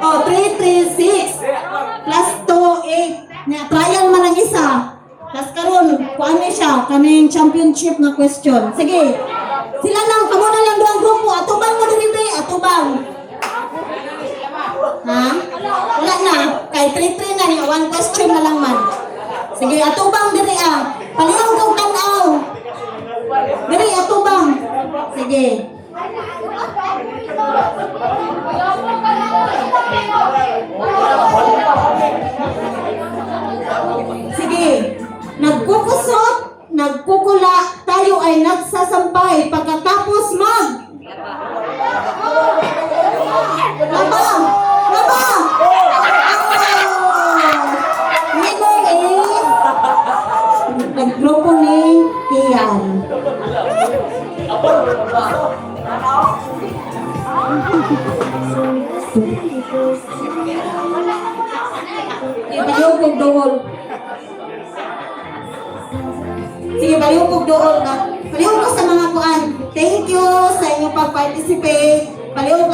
Oh, 3, 3, 6. Plus 2, 8. Trial man ang isa. Tapos karon, kuan ni siya, kaming championship na question. Sige. Sila lang, kamo na lang duang grupo. Atubang mo din ibe, atubang. Ha? Wala na. Kay 3-3 na niya, one question na lang man. Sige, atubang diri ah. Palihog kong tanaw. Diri, atubang. Sige. Sige. Nagkukusot, nagkukula, tayo ay nagsasampay pagkatapos mag. Laba! Laba! Nito is naggrupo ni Kian. Baliw kong dool. Sige, baliw kong dool na. Baliw ko sa mga kuan. Thank you sa inyong pag-participate. Baliw lang.